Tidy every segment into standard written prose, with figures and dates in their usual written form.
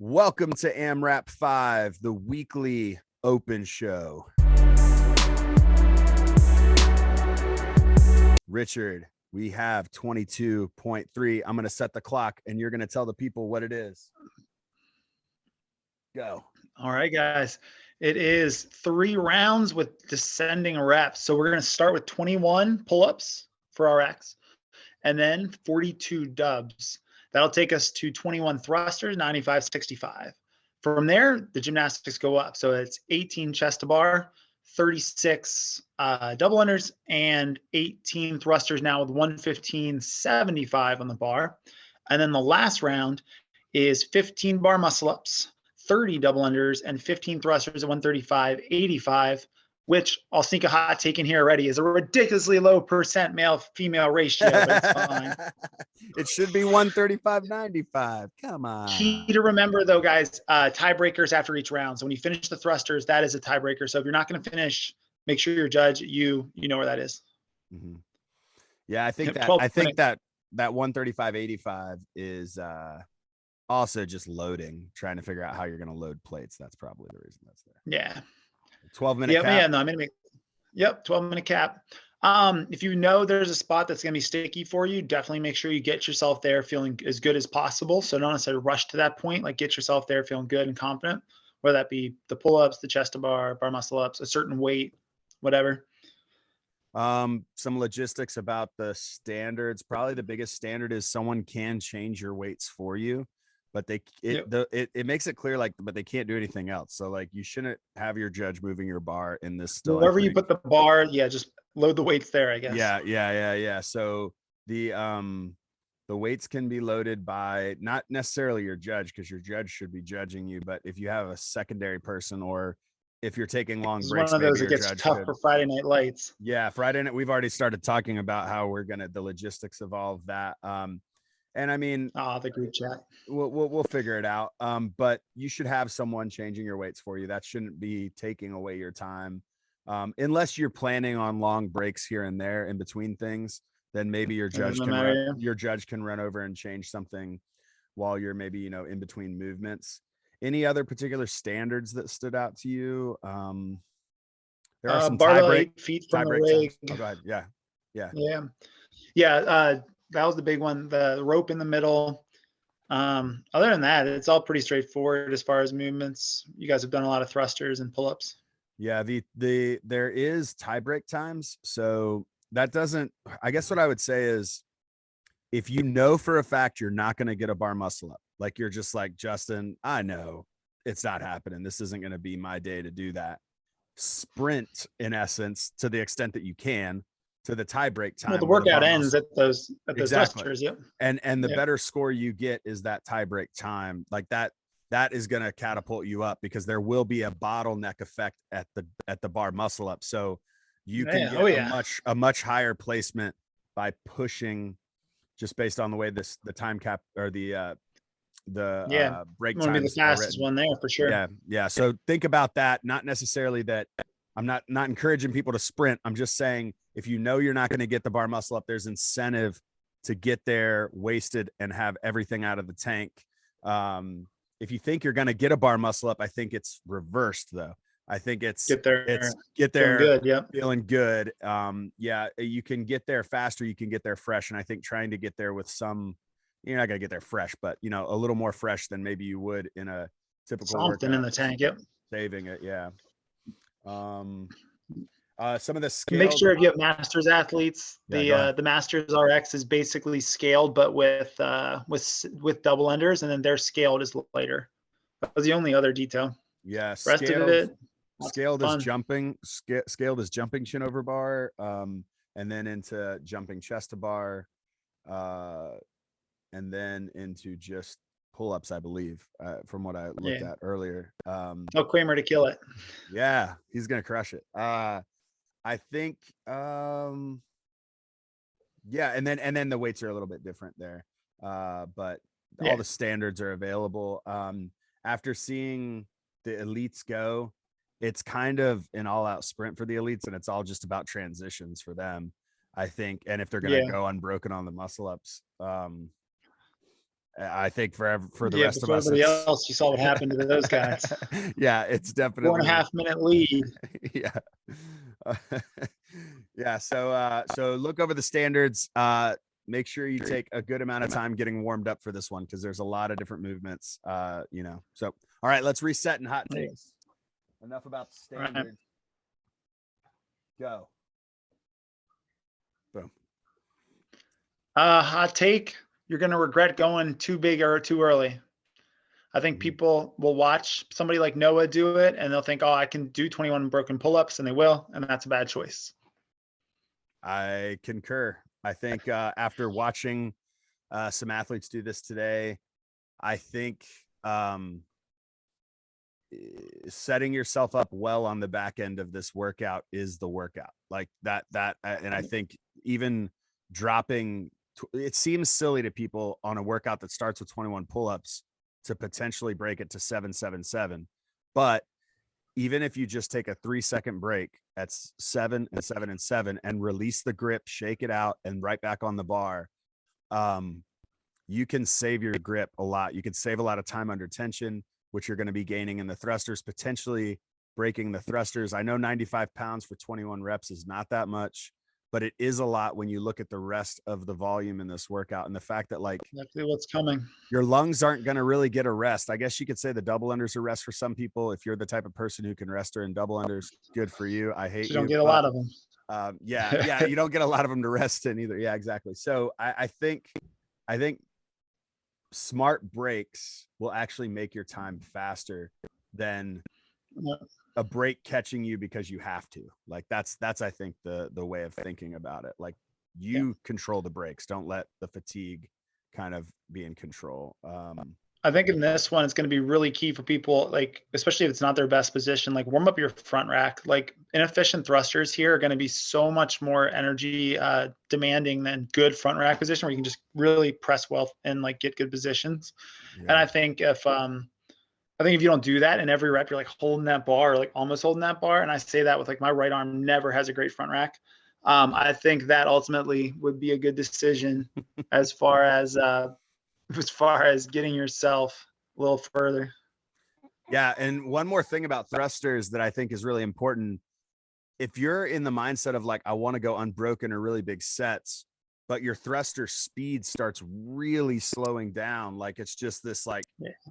Welcome to AMRAP 5, the weekly open show. Richard, we have 22.3. I'm going to set the clock and you're going to tell the people what it is. Go. All right, guys. It is 3 rounds with descending reps. So we're going to start with 21 pull-ups for our X and then 42 dubs. That'll take us to 21 thrusters, 95, 65. From there, the gymnastics go up. So it's 18 chest to bar, 36 double unders, and 18 thrusters now with 115, 75 on the bar. And then the last round is 15 bar muscle ups, 30 double unders, and 15 thrusters at 135, 85, which I'll sneak a hot take in here already, is a ridiculously low percent male-female ratio, but it's fine. It should be 135-95. Come on. Key to remember, though, guys, tiebreakers after each round. So when you finish the thrusters, that is a tiebreaker. So if you're not going to finish, make sure your judge, you know where that is. Mm-hmm. Yeah, I think that 135-85 is also just loading, trying to figure out how you're going to load plates. That's probably the reason that's there. Yeah. 12-minute cap. Yeah, no, I'm going to make, 12-minute cap. If you know there's a spot that's going to be sticky for you, definitely make sure you get yourself there feeling as good as possible. So don't necessarily rush to that point, like get yourself there feeling good and confident, whether that be the pull-ups, the chest to bar muscle ups, a certain weight, whatever. Some logistics about the standards. Probably the biggest standard is someone can change your weights for you, but it makes it clear, like, but they can't do anything else. So like, you shouldn't have your judge moving your bar in this still. Wherever you put the bar, just load the weights there, I guess. Yeah. So the weights can be loaded by not necessarily your judge, because your judge should be judging you, but if you have a secondary person, or if you're taking long breaks, one of those that gets tough for Friday Night Lights. Yeah, Friday night. We've already started talking about how we're the logistics of all of that. And I mean, the group chat. We'll figure it out. But you should have someone changing your weights for you. That shouldn't be taking away your time. Unless you're planning on long breaks here and there in between things, then maybe your judge can run over and change something while you're maybe, in between movements. Any other particular standards that stood out to you? There are some barbell 8 feet from the rig. Oh, go ahead. Yeah. That was the big one. The rope in the middle. Other than that, it's all pretty straightforward as far as movements. You guys have done a lot of thrusters and pull-ups. Yeah, there is tie break times. So that doesn't, I guess what I would say is, if you know for a fact you're not going to get a bar muscle up, like you're just like, Justin, I know it's not happening. This isn't going to be my day to do that. Sprint, in essence, to the extent that you can, to the tie break time. Well, the workout ends at those thrusters. Yep. And the better score you get is that tie break time. Like that is going to catapult you up, because there will be a bottleneck effect at the bar muscle up. So you can get a much higher placement by pushing, just based on the way the time cap or the break time be the fastest one there for sure. Yeah. So think about that. Not necessarily that I'm not encouraging people to sprint. I'm just saying, if you know you're not going to get the bar muscle up, there's incentive to get there wasted and have everything out of the tank. If you think you're going to get a bar muscle up, I think it's reversed though. I think it's get there feeling good. You can get there faster. You can get there fresh. And I think trying to get there with you're not going to get there fresh, but a little more fresh than maybe you would in a typical something in the tank. Yep. Saving it. Yeah. Some of the scale. Make sure if you have masters athletes, the masters RX is basically scaled, but with double unders, and then they're scaled as lighter. That was the only other detail. Yeah. Rest of it. Scaled is jumping chin over bar, and then into jumping chest to bar, and then into just pull-ups, I believe, from what I looked at earlier. No Kramer to kill it. Yeah, he's gonna crush it. I think and then the weights are a little bit different there. But all the standards are available. After seeing the elites go, it's kind of an all-out sprint for the elites, and it's all just about transitions for them, I think. And if they're gonna go unbroken on the muscle ups, I think for the Yeah, rest of before us, everybody it's else, you saw what happened to those guys. yeah, it's Four and a definitely half minute lead. yeah. Yeah. So look over the standards. Make sure you take a good amount of time getting warmed up for this one because there's a lot of different movements. So all right, let's reset and hot takes. Enough about the standards. Go. Boom. Hot take. You're going to regret going too big or too early. I think people will watch somebody like Noah do it and they'll think, oh, I can do 21 broken pull-ups, and they will. And that's a bad choice. I concur. I think after watching some athletes do this today, I think setting yourself up well on the back end of this workout is the workout. Like that, and I think even dropping, it seems silly to people on a workout that starts with 21 pull-ups to potentially break it to 777. But even if you just take a 3-second break at 7 and 7 and 7 and release the grip, shake it out, and right back on the bar, you can save your grip a lot. You can save a lot of time under tension, which you're going to be gaining in the thrusters, potentially breaking the thrusters. I know 95 pounds for 21 reps is not that much, but it is a lot when you look at the rest of the volume in this workout and the fact that like Exactly what's coming. your lungs aren't going to really get a rest. I guess you could say the double unders are rest for some people. If you're the type of person who can rest during double unders, good for you. I hate You don't you. get a lot of them. Yeah, you don't get a lot of them to rest in either. Yeah, exactly. So I think smart breaks will actually make your time faster than a break catching you because you have to. Like that's I think the way of thinking about it. Like you control the breaks. Don't let the fatigue kind of be in control. I think in this one, it's going to be really key for people, like, especially if it's not their best position, like warm up your front rack. Like inefficient thrusters here are going to be so much more energy demanding than good front rack position where you can just really press well and like get good positions. Yeah. And I think if you don't do that in every rep, you're like holding that bar, or like almost holding that bar. And I say that with like my right arm never has a great front rack. I think that ultimately would be a good decision as far as getting yourself a little further. Yeah. And one more thing about thrusters that I think is really important. If you're in the mindset of like, I want to go unbroken or really big sets, but your thruster speed starts really slowing down. Like it's just this, like,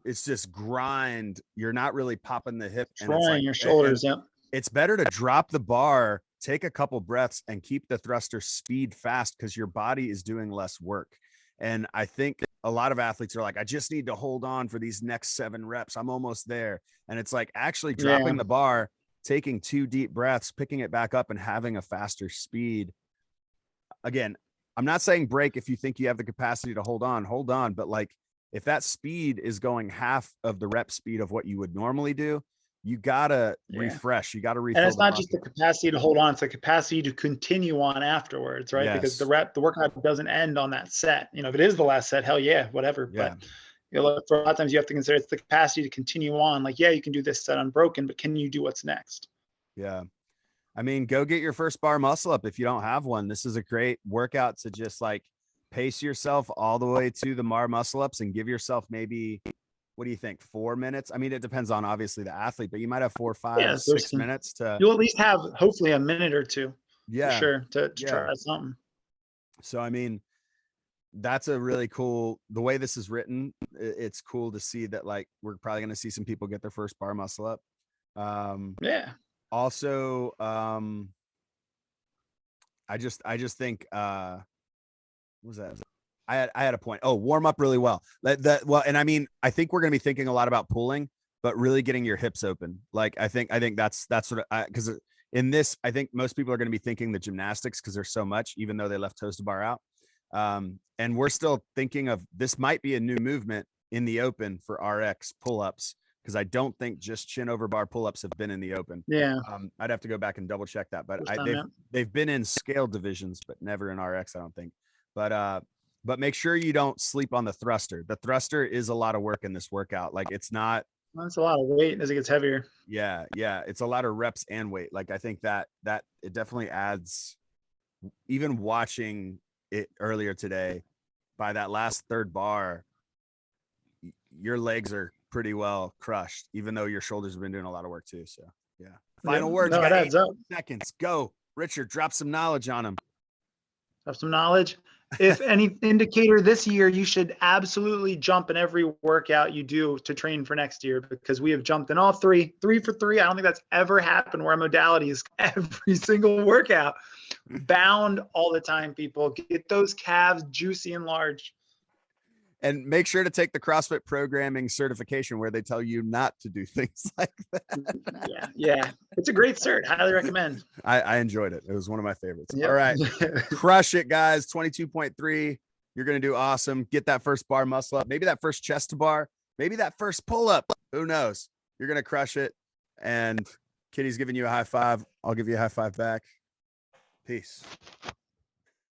it's just grind. You're not really popping the hip and it's like your shoulders. Yeah. It's better to drop the bar, take a couple breaths and keep the thruster speed fast because your body is doing less work. And I think a lot of athletes are like, I just need to hold on for these next 7 reps. I'm almost there. And it's like actually dropping the bar, taking 2 deep breaths, picking it back up and having a faster speed. Again, I'm not saying break if you think you have the capacity to hold on. But like if that speed is going half of the rep speed of what you would normally do, you gotta refresh. You gotta refill. And it's not just the capacity to hold on; it's the capacity to continue on afterwards, right? Yes. Because the workout doesn't end on that set. You know, if it is the last set, hell yeah, whatever. Yeah. But you know, for a lot of times you have to consider it's the capacity to continue on. Like, yeah, you can do this set unbroken, but can you do what's next? Yeah. I mean, go get your first bar muscle up if you don't have one. This is a great workout to just like pace yourself all the way to the bar muscle ups and give yourself maybe, what do you think, 4 minutes? I mean, it depends on obviously the athlete, but you might have 4, 5, 6 minutes to. You'll at least have hopefully a minute or two. Yeah. For sure. To try something. So, I mean, that's a really cool, the way this is written. It's cool to see that like we're probably going to see some people get their first bar muscle up. Also, I just think what was that? I had a point. Oh, warm up really well. Well, and I mean, I think we're going to be thinking a lot about pulling, but really getting your hips open. Like I think that's what because in this, I think most people are going to be thinking the gymnastics because there's so much, even though they left toes to bar out. And we're still thinking of this might be a new movement in the open for RX pull-ups because I don't think just chin over bar pull-ups have been in the open. Yeah. I'd have to go back and double check that, but they've been in scale divisions, but never in RX, I don't think. But make sure you don't sleep on the thruster. The thruster is a lot of work in this workout. Like it's not. That's a lot of weight as it gets heavier. Yeah. It's a lot of reps and weight. Like I think that it definitely adds. Even watching it earlier today, by that last third bar, your legs are pretty well crushed, even though your shoulders have been doing a lot of work too. So yeah. Final words. No, You it got adds 8 up. seconds. Go, Richard. Drop some knowledge on him. Have some knowledge. If any indicator this year, you should absolutely jump in every workout you do to train for next year, because we have jumped in all 3 for 3. I don't think that's ever happened where our modality is every single workout. Bound all the time, people. Get those calves juicy and large. And make sure to take the CrossFit programming certification where they tell you not to do things like that. Yeah. It's a great cert. Highly recommend. I enjoyed it. It was one of my favorites. Yep. All right. Crush it, guys. 22.3. You're going to do awesome. Get that first bar muscle up. Maybe that first chest to bar. Maybe that first pull up. Who knows? You're going to crush it. And Kitty's giving you a high five. I'll give you a high five back. Peace.